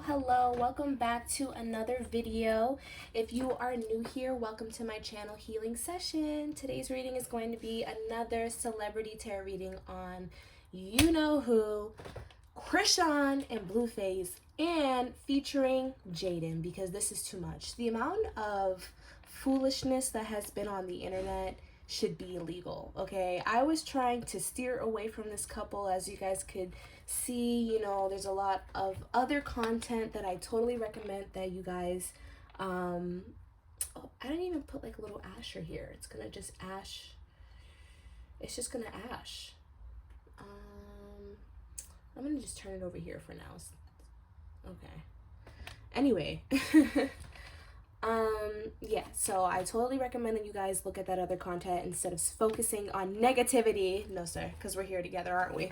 Hello, welcome back to another video. If you are new here, welcome to my channel Healing Session. Today's reading is going to be another celebrity tarot reading on you know who, Chrisean and Blueface, and featuring Jaden, because this is too much. The amount of foolishness that has been on the internet should be illegal, okay? I was trying to steer away from this couple. As you guys could see, you know, there's a lot of other content that I totally recommend that you guys oh, I didn't even put like a little asher here. It's gonna just ash. It's just gonna ash. I'm gonna just turn it over here for now. Okay. Anyway. Yeah, so I totally recommend that you guys look at that other content instead of focusing on negativity. No, sir, because we're here together, aren't we?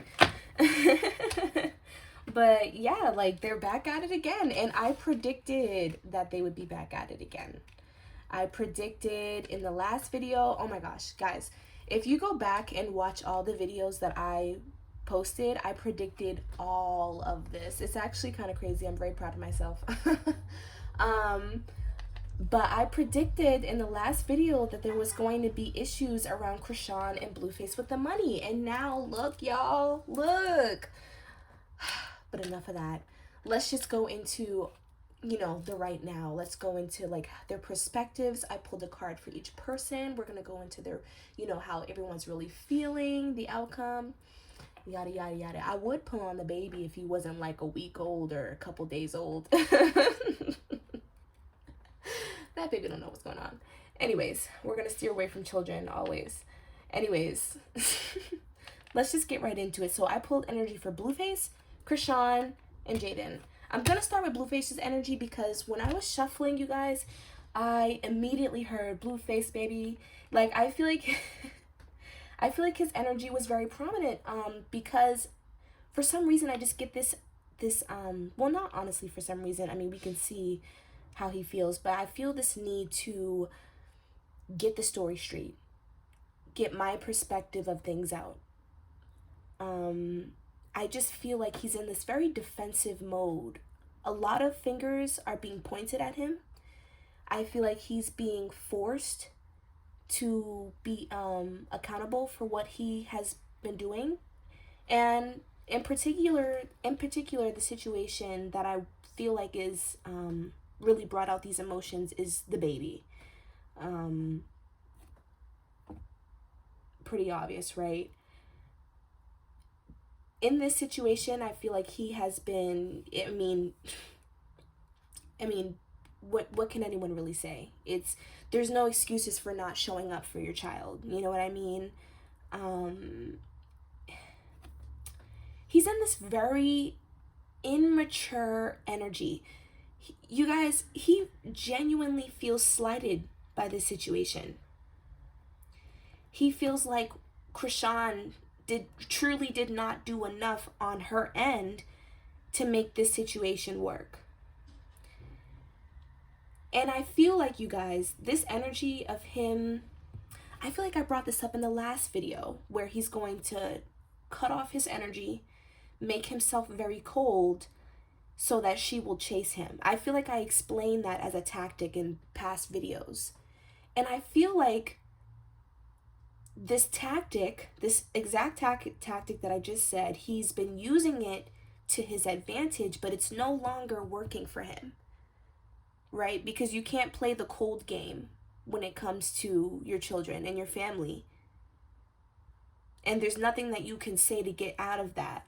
But yeah, like, they're back at it again, and I predicted that they would be back at it again. I predicted in the last video, oh my gosh, guys, if you go back and watch all the videos that I posted, I predicted all of this. It's actually kind of crazy. I'm very proud of myself. But I predicted in the last video that there was going to be issues around Chrisean and Blueface with the money. And now, look, y'all, look. But enough of that. Let's just go into, you know, the right now. Let's go into, like, their perspectives. I pulled a card for each person. We're going to go into their, you know, how everyone's really feeling, the outcome, yada, yada, yada. I would pull on the baby if he wasn't, like, a week old or a couple days old. That baby don't know what's going on. Anyways, we're going to steer away from children always. Anyways, let's just get right into it. So I pulled energy for Blueface, Chrisean, and Jaden. I'm going to start with Blueface's energy because when I was shuffling, you guys, I immediately heard Blueface, baby. Like, I feel like his energy was very prominent because for some reason I just get this well, not honestly for some reason. I mean, we can see how he feels, but I feel this need to get the story straight, get my perspective of things out. I just feel like he's in this very defensive mode. A lot of fingers are being pointed at him. I feel like he's being forced to be accountable for what he has been doing, and in particular the situation that I feel like is really brought out these emotions is the baby. Pretty obvious, right? In this situation, I feel like he has been, I mean, what can anyone really say? There's no excuses for not showing up for your child. You know what I mean? He's in this very immature energy. You guys, he genuinely feels slighted by this situation. He feels like Chrisean truly did not do enough on her end to make this situation work. And I feel like, you guys, this energy of him, I feel like I brought this up in the last video where he's going to cut off his energy, make himself very cold, so that she will chase him. I feel like I explained that as a tactic in past videos. And I feel like this tactic, this exact tactic that I just said, he's been using it to his advantage, but it's no longer working for him, right? Because you can't play the cold game when it comes to your children and your family. And there's nothing that you can say to get out of that.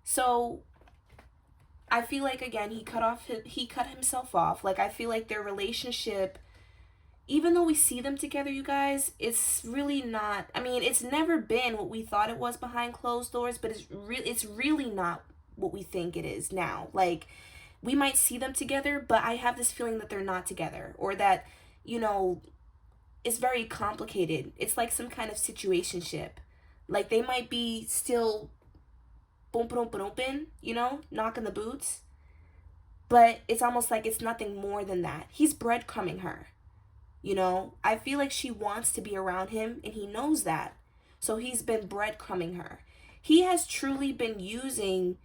So I feel like, again, he cut himself off. Like, I feel like their relationship, even though we see them together, you guys, it's really not, I mean, it's never been what we thought it was behind closed doors, but it's really not what we think it is now. Like, we might see them together, but I have this feeling that they're not together, or that, you know, it's very complicated. It's like some kind of situationship. Like, they might be still boom, you know, knocking the boots. But it's almost like it's nothing more than that. He's breadcrumbing her, you know. I feel like she wants to be around him, and he knows that. So he's been breadcrumbing her. He has truly been using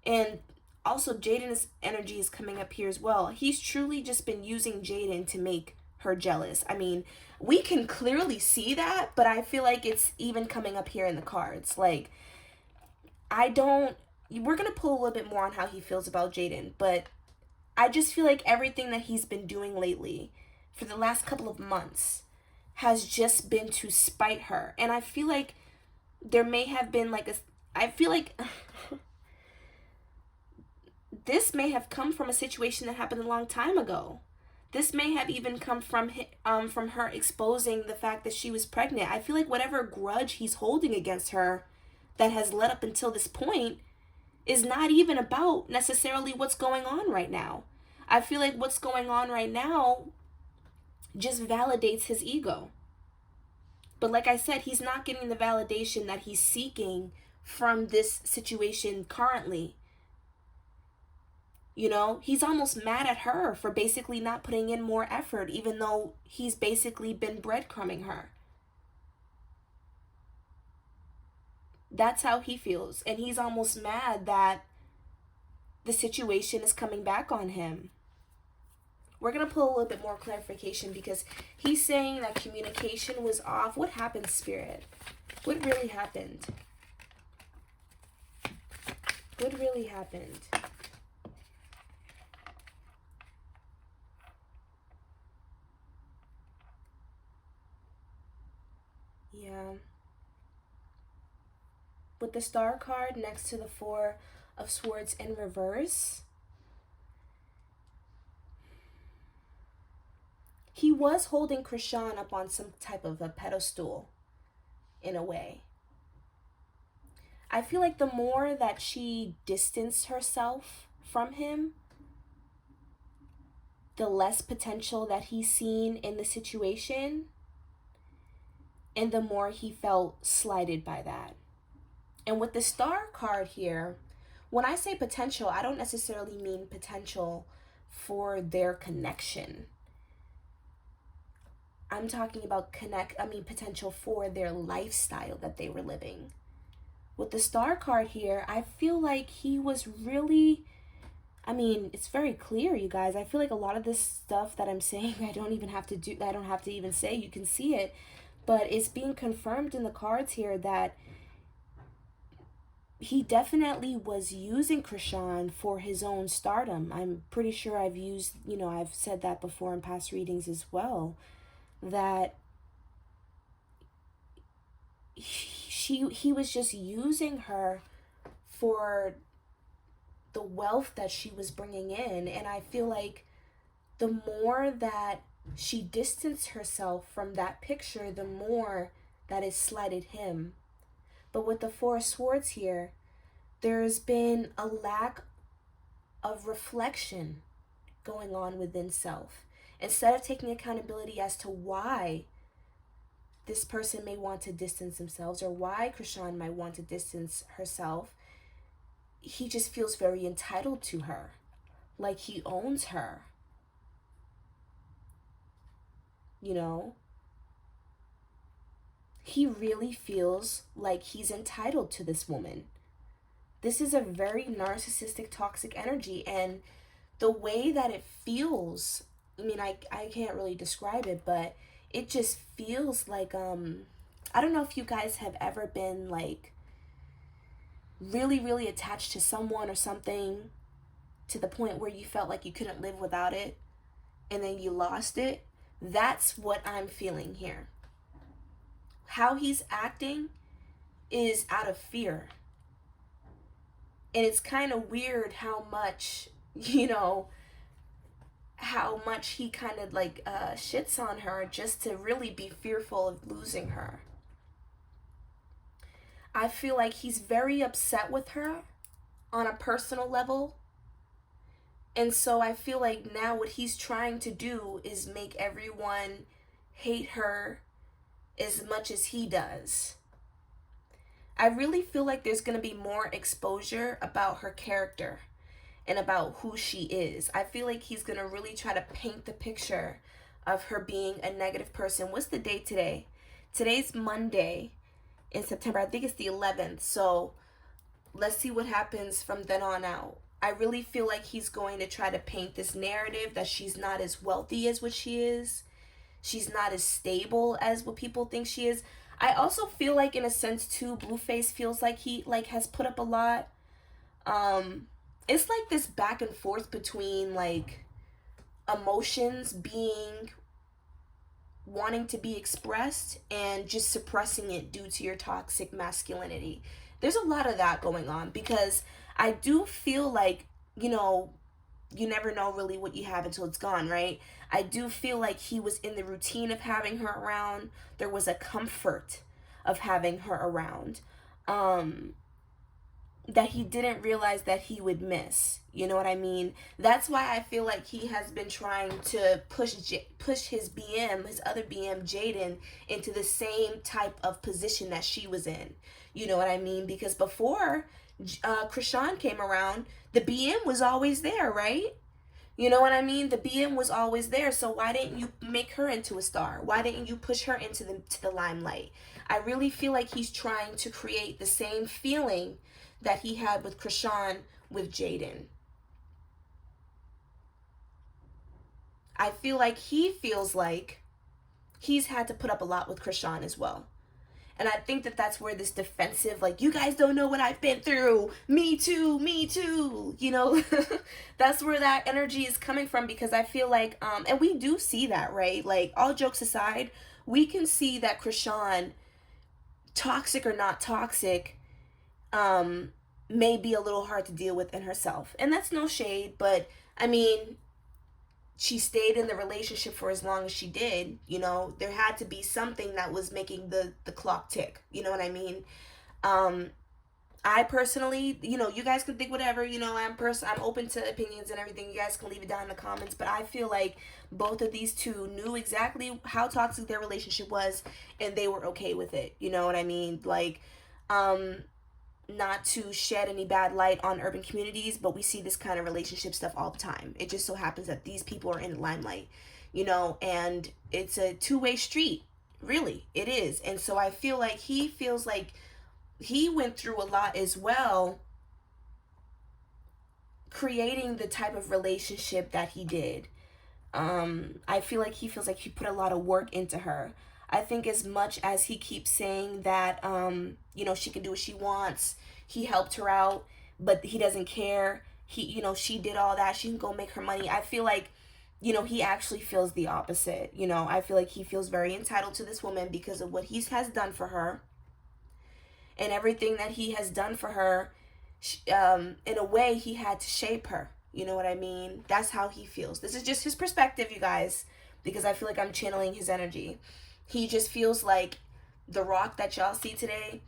and also Jaden's energy is coming up here as well. He's truly just been using Jaden to make her jealous. I mean, we can clearly see that, but I feel like it's even coming up here in the cards. Like, we're going to pull a little bit more on how he feels about Jaden, but I just feel like everything that he's been doing lately for the last couple of months has just been to spite her. And I feel like there may have been like I feel like this may have come from a situation that happened a long time ago. This may have even come from her exposing the fact that she was pregnant. I feel like whatever grudge he's holding against her that has led up until this point is not even about necessarily what's going on right now. I feel like what's going on right now just validates his ego. But like I said, he's not getting the validation that he's seeking from this situation currently. You know, he's almost mad at her for basically not putting in more effort, even though he's basically been breadcrumbing her. That's how he feels. And he's almost mad that the situation is coming back on him. We're going to pull a little bit more clarification because he's saying that communication was off. What happened, Spirit? What really happened? What really happened? Yeah. With the Star card next to the Four of Swords in reverse, he was holding Chrisean up on some type of a pedestal in a way. I feel like the more that she distanced herself from him, the less potential that he's seen in the situation, and the more he felt slighted by that. And with the Star card here, when I say potential, I don't necessarily mean potential for their connection. I'm talking about potential for their lifestyle that they were living. With the Star card here, I feel like he was really, it's very clear, you guys. I feel like a lot of this stuff that I'm saying, I don't have to even say, you can see it. But it's being confirmed in the cards here that he definitely was using Chrisean for his own stardom. I'm pretty sure I've said that before in past readings as well, that he was just using her for the wealth that she was bringing in. And I feel like the more that she distanced herself from that picture, the more that it slighted him. But with the Four of Swords here, there's been a lack of reflection going on within self. Instead of taking accountability as to why this person may want to distance themselves or why Chrisean might want to distance herself, he just feels very entitled to her, like he owns her. You know? He really feels like he's entitled to this woman. This is a very narcissistic, toxic energy, and the way that it feels, I can't really describe it, but it just feels like, I don't know if you guys have ever been like really, really attached to someone or something to the point where you felt like you couldn't live without it, and then you lost it. That's what I'm feeling here. How he's acting is out of fear. And it's kind of weird how much, how much he kind of shits on her just to really be fearful of losing her. I feel like he's very upset with her on a personal level. And so I feel like now what he's trying to do is make everyone hate her as much as he does. I really feel like there's going to be more exposure about her character and about who she is. I feel like he's going to really try to paint the picture of her being a negative person. What's the date today? Today's Monday in September. I think it's the 11th. So let's see what happens from then on out. I really feel like he's going to try to paint this narrative that she's not as wealthy as what she is. She's not as stable as what people think she is. I also feel like in a sense too, Blueface feels like he like has put up a lot. It's like this back and forth between like emotions being wanting to be expressed and just suppressing it due to your toxic masculinity. There's a lot of that going on because I do feel like, you never know really what you have until it's gone, right? I do feel like he was in the routine of having her around. There was a comfort of having her around. That he didn't realize that he would miss. You know what I mean? That's why I feel like he has been trying to push his BM, his other BM, Jaden, into the same type of position that she was in. You know what I mean? Because before Chrisean came around, the BM was always there, right? You know what I mean? The BM was always there. So why didn't you make her into a star? Why didn't you push her into the limelight? I really feel like he's trying to create the same feeling that he had with Chrisean with Jaden. I feel like he feels like he's had to put up a lot with Chrisean as well. And I think that that's where this defensive, like, you guys don't know what I've been through. Me too, me too. That's where that energy is coming from because I feel like, and we do see that, right? Like, all jokes aside, we can see that Chrisean, toxic or not toxic, may be a little hard to deal with in herself. And that's no shade, but I mean, she stayed in the relationship for as long as she did. There had to be something that was making the clock tick. You know what I mean? I personally, you guys can think whatever, I'm open to opinions and everything. You guys can leave it down in the comments, but I feel like both of these two knew exactly how toxic their relationship was and they were okay with it. You know what I mean? Like, not to shed any bad light on urban communities, but we see this kind of relationship stuff all the time. It just so happens that these people are in the limelight, and it's a two-way street. Really, it is. And so I feel like he feels like he went through a lot as well, creating the type of relationship that he did. I feel like he feels like he put a lot of work into her. I think as much as he keeps saying that, she can do what she wants, he helped her out, but he doesn't care. She did all that. She can go make her money. I feel like, he actually feels the opposite. I feel like he feels very entitled to this woman because of what he has done for her. And everything that he has done for her, in a way, he had to shape her. You know what I mean? That's how he feels. This is just his perspective, you guys, because I feel like I'm channeling his energy. He just feels like the rock that y'all see today,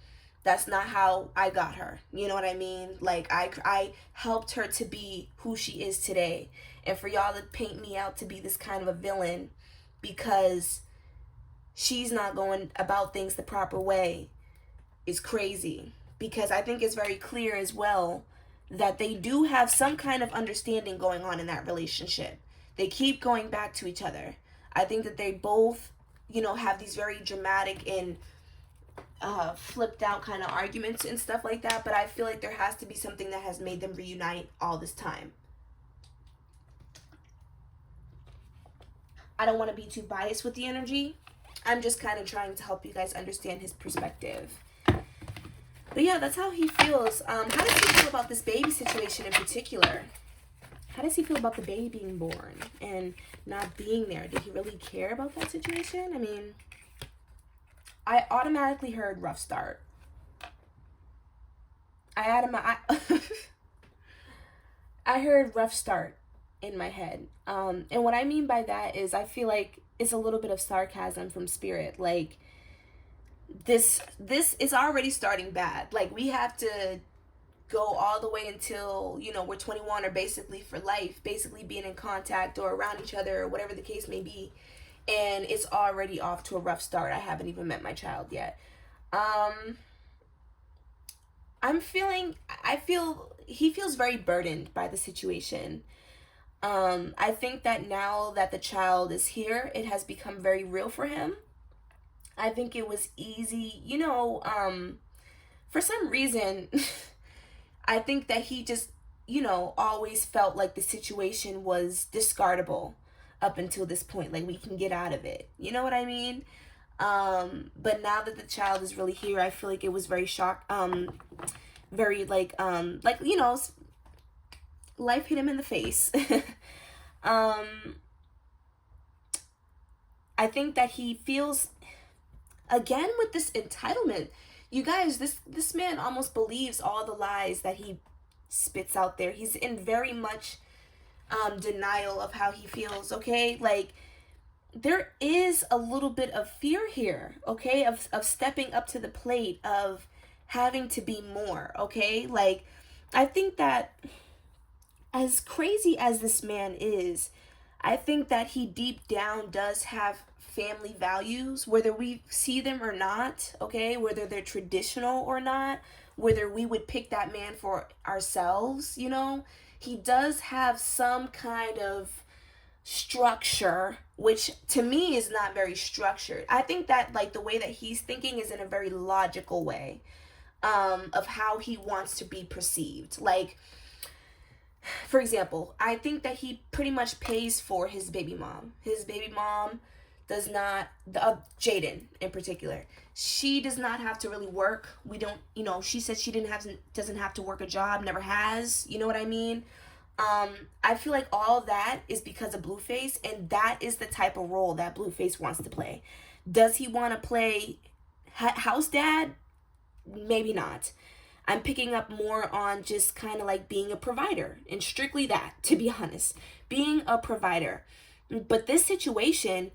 that's not how I got her. You know what I mean? Like, I helped her to be who she is today. And for y'all to paint me out to be this kind of a villain because she's not going about things the proper way is crazy. Because I think it's very clear as well that they do have some kind of understanding going on in that relationship. They keep going back to each other. I think that they both have these very dramatic and flipped out kind of arguments and stuff like that, but I feel like there has to be something that has made them reunite all this time. I don't want to be too biased with the energy. I'm just kind of trying to help you guys understand his perspective. But yeah, that's how he feels. How does he feel about this baby situation in particular? How does he feel about the baby being born and not being there? Did he really care about that situation? I mean, I automatically heard rough start. I heard rough start in my head. And what I mean by that is I feel like it's a little bit of sarcasm from spirit. Like, this is already starting bad. Like, we have to go all the way until, we're 21 or basically for life, basically being in contact or around each other or whatever the case may be. And it's already off to a rough start. I haven't even met my child yet. He feels very burdened by the situation. I think that now that the child is here, it has become very real for him. I think it was easy, for some reason, I think that he just you know, always felt like the situation was discardable up until this point. Like, we can get out of it. You know what I mean? But now that the child is really here, I feel like it was very very like, you know, life hit him in the face. I think that he feels, again, with this entitlement. You guys, this man almost believes all the lies that he spits out there. He's in very much denial of how he feels, okay? Like, there is a little bit of fear here, okay? Of stepping up to the plate, of having to be more, okay? Like, I think that as crazy as this man is, I think that he deep down does have family values, whether we see them or not, okay? Whether they're traditional or not, whether we would pick that man for ourselves, you know? He does have some kind of structure, which to me is not very structured. I think that, like, the way that he's thinking is in a very logical way, of how he wants to be perceived. Like, for example, I think that he pretty much pays for his baby mom. His baby mom does not, Jaden in particular, she does not have to really work. We don't, you know, she said she doesn't have to work a job, never has, you know what I mean? I feel like all of that is because of Blueface, and that is the type of role that Blueface wants to play. Does he want to play house dad? Maybe not. I'm picking up more on just kind of like being a provider, and strictly that, to be honest, being a provider. But this situation,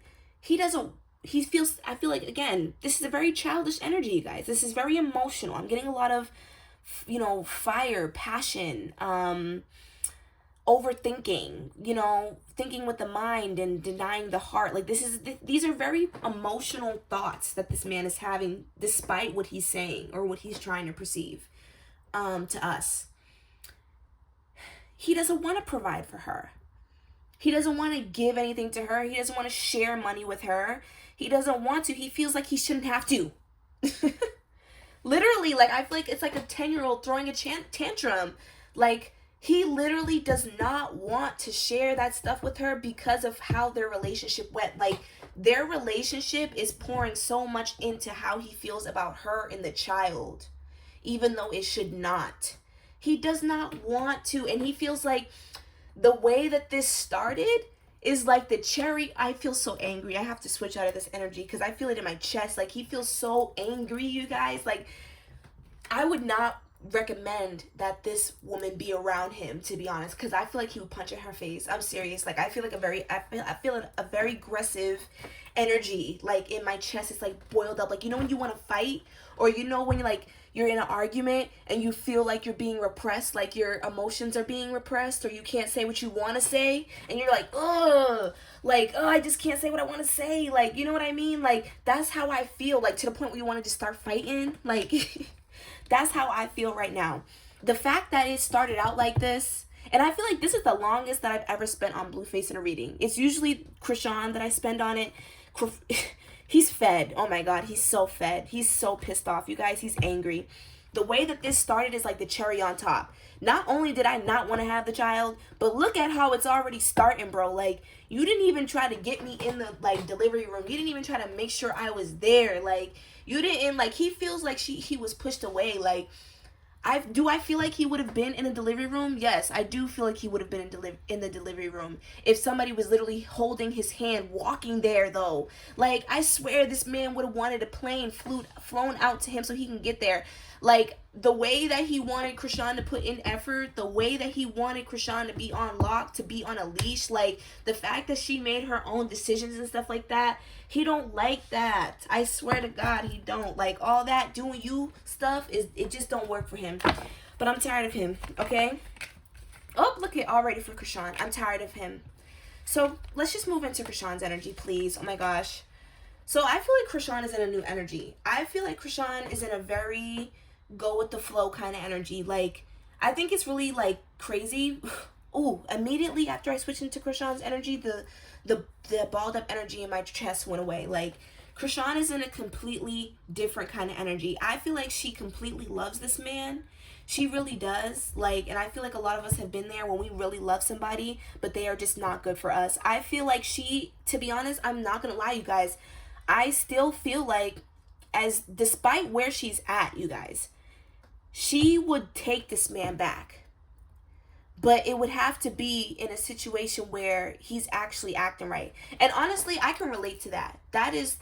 I feel like, again, this is a very childish energy, you guys. This is very emotional. I'm getting a lot of, you know, fire, passion, overthinking, you know, thinking with the mind and denying the heart. Like, these are very emotional thoughts that this man is having, despite what he's saying or what he's trying to perceive to us. He doesn't want to provide for her. He doesn't want to give anything to her. He doesn't want to share money with her. He doesn't want to. He feels like he shouldn't have to. Literally, like, I feel like it's like a 10-year-old throwing a tantrum. Like, he literally does not want to share that stuff with her because of how their relationship went. Like, their relationship is pouring so much into how he feels about her and the child, even though it should not. He does not want to, and he feels like the way that this started is like the cherry. I feel so angry. I have to switch out of this energy because I feel it in my chest. Like, he feels so angry, you guys. Like, I would not recommend that this woman be around him, to be honest, because I feel like he would punch in her face. I'm serious. Like, I feel like I feel a very aggressive energy, like, in my chest. It's like boiled up. Like, you know when you want to fight, or you know when you're in an argument and you feel like you're being repressed, like your emotions are being repressed, or you can't say what you want to say, and you're like, oh, I just can't say what I want to say. Like, you know what I mean? Like, that's how I feel, like, to the point where you want to just start fighting. Like, that's how I feel right now. The fact that it started out like this, and I feel like this is the longest that I've ever spent on Blueface in a reading. It's usually Chrisean that I spend on it. He's fed. Oh my God, he's so fed. He's so pissed off, you guys. He's angry. The way that this started is like the cherry on top. Not only did I not want to have the child, but look at how it's already starting, bro. Like, you didn't even try to get me in the, like, delivery room. You didn't even try to make sure I was there. Like, you didn't, like, he feels like he was pushed away. Like, I feel like he would have been in a delivery room? Yes, I do feel like he would have been in the delivery room if somebody was literally holding his hand, walking there, though. Like, I swear this man would have wanted a plane flown out to him so he can get there. Like, the way that he wanted Chrisean to put in effort, the way that he wanted Chrisean to be on lock, to be on a leash, like, the fact that she made her own decisions and stuff like that, he don't like that. I swear to God, he don't. Like, all that doing you stuff, it just don't work for him. But I'm tired of him, okay? Oh, look at all ready for Chrisean. I'm tired of him. So, let's just move into Chrisean's energy, please. Oh my gosh. So, I feel like Chrisean is in a new energy. I feel like Chrisean is in a very go with the flow kind of energy. Like, I think it's really, like, crazy. Ooh, immediately after I switched into Chrisean's energy, the balled up energy in my chest went away. Like, Chrisean is in a completely different kind of energy. I feel like she completely loves this man. She really does. Like, and I feel like a lot of us have been there when we really love somebody, but they are just not good for us. I feel like she, to be honest, I'm not gonna lie, you guys, I still feel like, as despite where she's at, you guys, she would take this man back. But it would have to be in a situation where he's actually acting right. And honestly, I can relate to that. That is,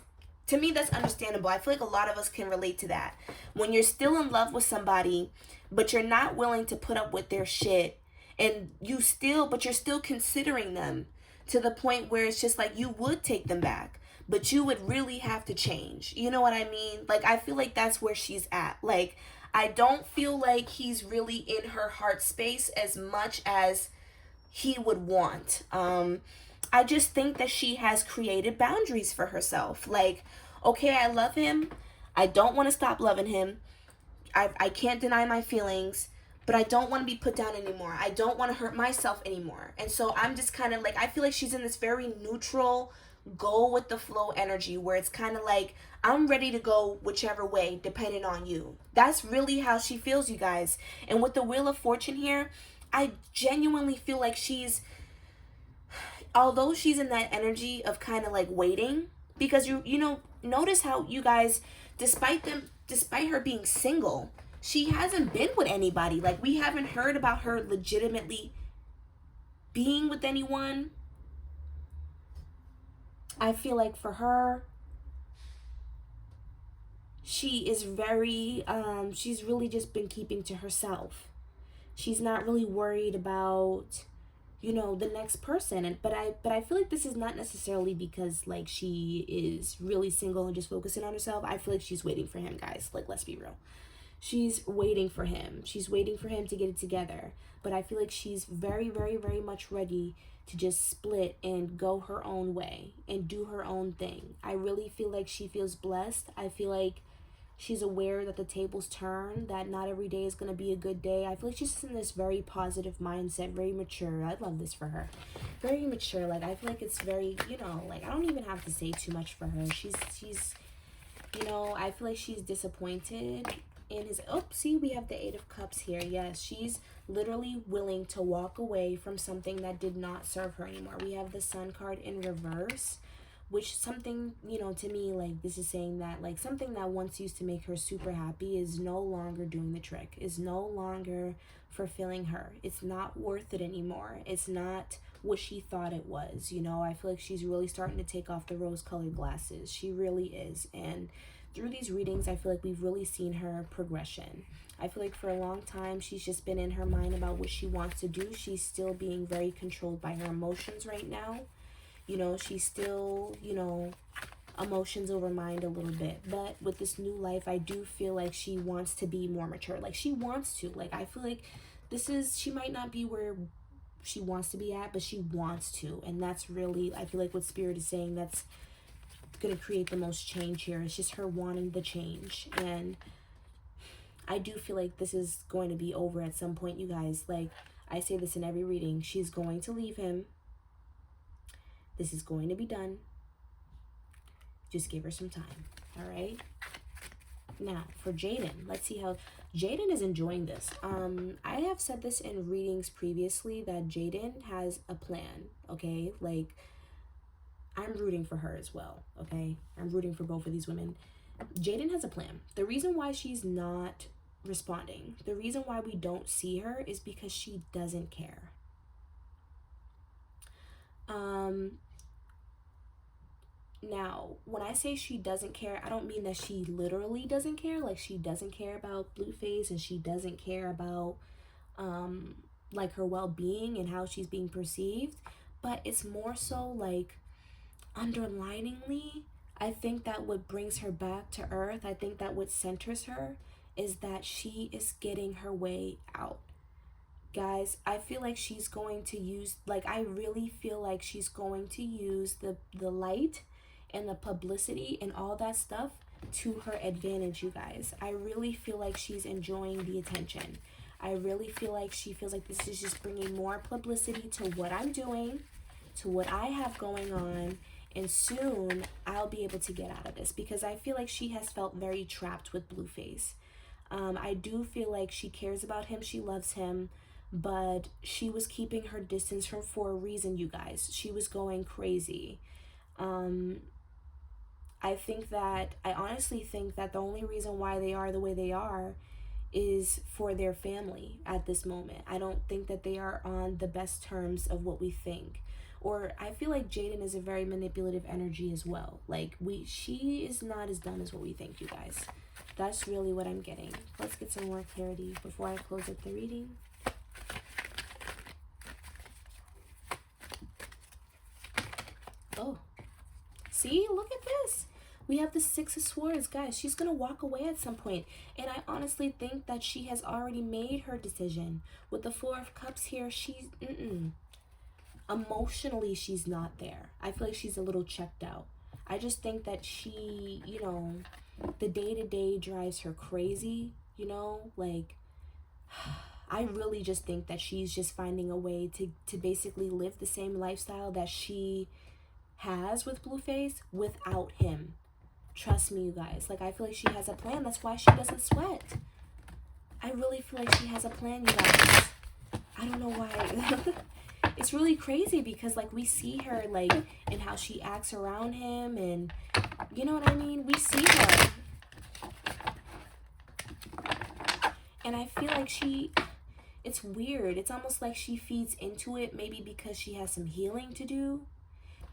to me, that's understandable. I feel like a lot of us can relate to that. When you're still in love with somebody, but you're not willing to put up with their shit, and but you're still considering them to the point where it's just like you would take them back, but you would really have to change. You know what I mean? Like, I feel like that's where she's at. Like, I don't feel like he's really in her heart space as much as he would want. I just think that she has created boundaries for herself. Like, okay, I love him. I don't want to stop loving him. I can't deny my feelings, but I don't want to be put down anymore. I don't want to hurt myself anymore. And so I'm just kind of like, I feel like she's in this very neutral, go with the flow energy where it's kind of like, I'm ready to go whichever way, depending on you. That's really how she feels, you guys. And with the Wheel of Fortune here, I genuinely feel like although she's in that energy of kind of like waiting, because you know, notice how, you guys, despite her being single, she hasn't been with anybody. Like, we haven't heard about her legitimately being with anyone. I feel like for her, she is very she's really just been keeping to herself. She's not really worried about, you know, the next person. And but I feel like this is not necessarily because like she is really single and just focusing on herself. I feel like she's waiting for him, guys. Like, let's be real. She's waiting for him. She's waiting for him to get it together. But I feel like she's very, very, very much ready to just split and go her own way and do her own thing. I really feel like she feels blessed. I feel like she's aware that the tables turn, that not every day is going to be a good day. I feel like she's in this very positive mindset, very mature. I love this for her. Very mature. Like, I feel like it's very, you know, like, I don't even have to say too much for her. She's you know, I feel like she's disappointed in his, oh, see, we have the Eight of Cups here. Yes, she's literally willing to walk away from something that did not serve her anymore. We have the Sun card in reverse, which something, you know, to me, like, this is saying that, like, something that once used to make her super happy is no longer doing the trick, is no longer fulfilling her. It's not worth it anymore. It's not what she thought it was, you know. I feel like she's really starting to take off the rose-colored glasses. She really is. And through these readings, I feel like we've really seen her progression. I feel like for a long time, she's just been in her mind about what she wants to do. She's still being very controlled by her emotions right now. You know, she's still, you know, emotions over mind a little bit. But with this new life, I do feel like she wants to be more mature. Like, she wants to. Like, I feel like she might not be where she wants to be at, but she wants to. And that's really, I feel like what Spirit is saying, that's going to create the most change here. It's just her wanting the change. And I do feel like this is going to be over at some point, you guys. Like, I say this in every reading. She's going to leave him. This is going to be done. Just give her some time. All right. Now, for Jaden, let's see how Jaden is enjoying this. I have said this in readings previously that Jaden has a plan, okay? Like, I'm rooting for her as well, okay? I'm rooting for both of these women. Jaden has a plan. The reason why she's not responding, the reason why we don't see her is because she doesn't care. Now, when I say she doesn't care, I don't mean that she literally doesn't care. Like, she doesn't care about Blueface, and she doesn't care about, like, her well-being and how she's being perceived. But it's more so, like, underliningly, I think that what brings her back to earth, I think that what centers her is that she is getting her way out. Guys, I feel like she's going to use, like, I really feel like she's going to use the light and the publicity and all that stuff to her advantage, you guys. I really feel like she's enjoying the attention. I really feel like she feels like this is just bringing more publicity to what I'm doing, to what I have going on, and soon I'll be able to get out of this, because I feel like she has felt very trapped with Blueface. I do feel like she cares about him, she loves him, but she was keeping her distance from for a reason, you guys. She was going crazy. I honestly think that the only reason why they are the way they are is for their family at this moment. I don't think that they are on the best terms of what we think. Or I feel like Jaden is a very manipulative energy as well. Like she is not as dumb as what we think, you guys. That's really what I'm getting. Let's get some more clarity before I close up the reading. Oh, see, look at this. We have the Six of Swords, guys. She's going to walk away at some point. And I honestly think that she has already made her decision. With the Four of Cups here, she's... Emotionally, she's not there. I feel like she's a little checked out. I just think that she, you know, the day-to-day drives her crazy, you know? Like, I really just think that she's just finding a way to basically live the same lifestyle that she has with Blueface without him. Trust me, you guys. Like, I feel like she has a plan. That's why she doesn't sweat. I really feel like she has a plan, you guys. I don't know why. It's really crazy because, like, we see her, like, and how she acts around him, and you know what I mean? We see her. And I feel like it's weird. It's almost like she feeds into it, maybe because she has some healing to do.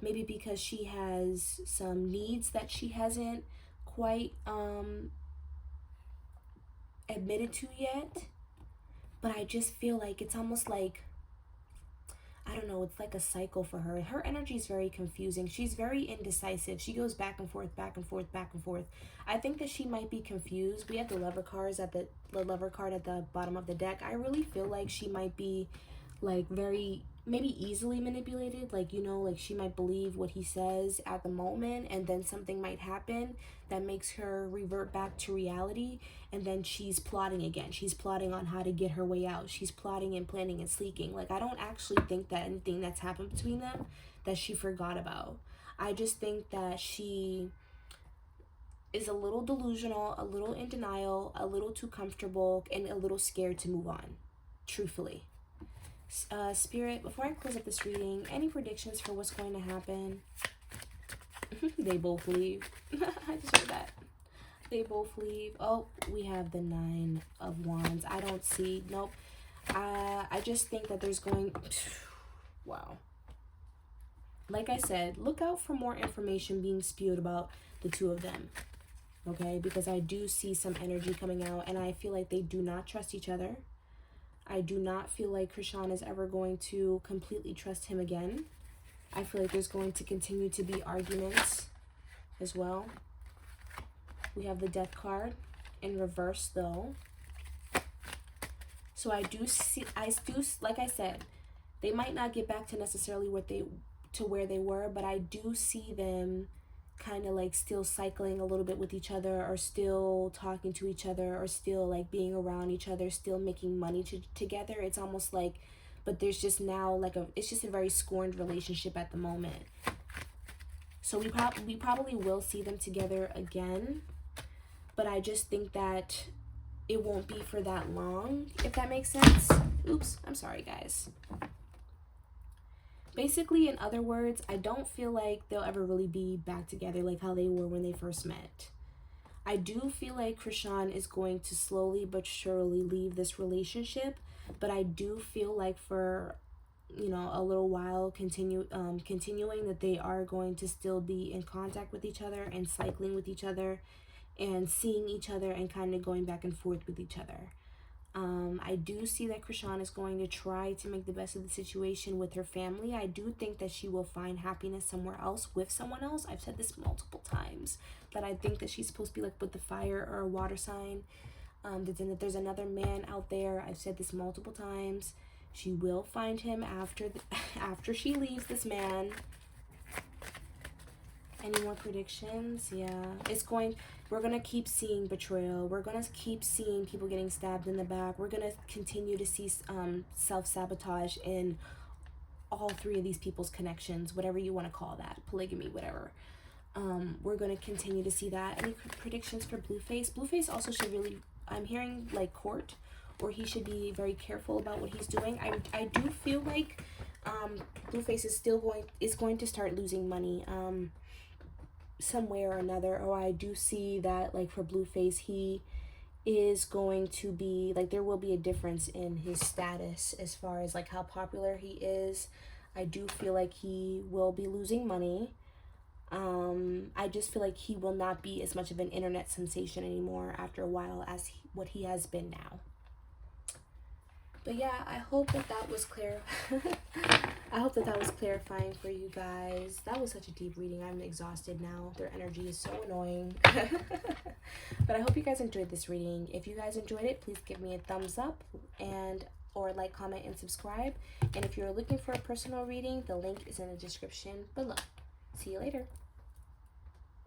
Maybe because she has some needs that she hasn't quite admitted to yet. But I just feel like it's almost like, I don't know, it's like a cycle for her. Her energy is very confusing. She's very indecisive. She goes back and forth, back and forth, back and forth. I think that she might be confused. We have the Lover cards at the Lover card at the bottom of the deck. I really feel like she might be like very, maybe easily manipulated. Like, you know, like she might believe what he says at the moment, and then something might happen that makes her revert back to reality, and then she's plotting again. She's plotting on how to get her way out. She's plotting and planning and sleeking. Like, I don't actually think that anything that's happened between them that she forgot about. I just think that she is a little delusional, a little in denial, a little too comfortable, and a little scared to move on, truthfully. Spirit, before I close up this reading, any predictions for what's going to happen? They both leave. I just heard that. They both leave. Oh, we have the Nine of Wands. I don't see. Nope. I just think that there's going... Wow. Like I said, look out for more information being spewed about the two of them. Okay? Because I do see some energy coming out, and I feel like they do not trust each other. I do not feel like Chrisean is ever going to completely trust him again. I feel like there's going to continue to be arguments as well. We have the Death card in reverse, though. So I do, like I said, they might not get back to necessarily where they were, but I do see them kind of like still cycling a little bit with each other, or still talking to each other, or still like being around each other, still making money together. It's almost like, but there's just now like it's just a very scorned relationship at the moment. So we probably will see them together again, but I just think that it won't be for that long, if that makes sense. Oops, I'm sorry, guys. Basically, in other words, I don't feel like they'll ever really be back together like how they were when they first met. I do feel like Chrisean is going to slowly but surely leave this relationship, but I do feel like for, you know, a little while continuing that they are going to still be in contact with each other and cycling with each other and seeing each other and kind of going back and forth with each other. I do see that Chrisean is going to try to make the best of the situation with her family. I do think that she will find happiness somewhere else with someone else. I've said this multiple times, that I think that she's supposed to be like with the fire or a water sign. That there's another man out there. I've said this multiple times. She will find him after she leaves this man. Any more predictions? Yeah. We're going to keep seeing betrayal. We're going to keep seeing people getting stabbed in the back. We're going to continue to see self-sabotage in all three of these people's connections, whatever you want to call that. Polygamy, whatever. We're going to continue to see that. Any predictions for Blueface? Blueface also should really I'm hearing like court, or he should be very careful about what he's doing. I do feel like Blueface is going to start losing money some way or another. Or I do see that, like, for Blueface, he is going to be like, there will be a difference in his status as far as like how popular he is. I do feel like he will be losing money. I just feel like he will not be as much of an internet sensation anymore after a while as what he has been now. But yeah, I hope that was clear. I hope that was clarifying for you guys. That was such a deep reading. I'm exhausted now. Their energy is so annoying. But I hope you guys enjoyed this reading. If you guys enjoyed it, please give me a thumbs up and or like, comment, and subscribe. And if you're looking for a personal reading, the link is in the description below. See you later.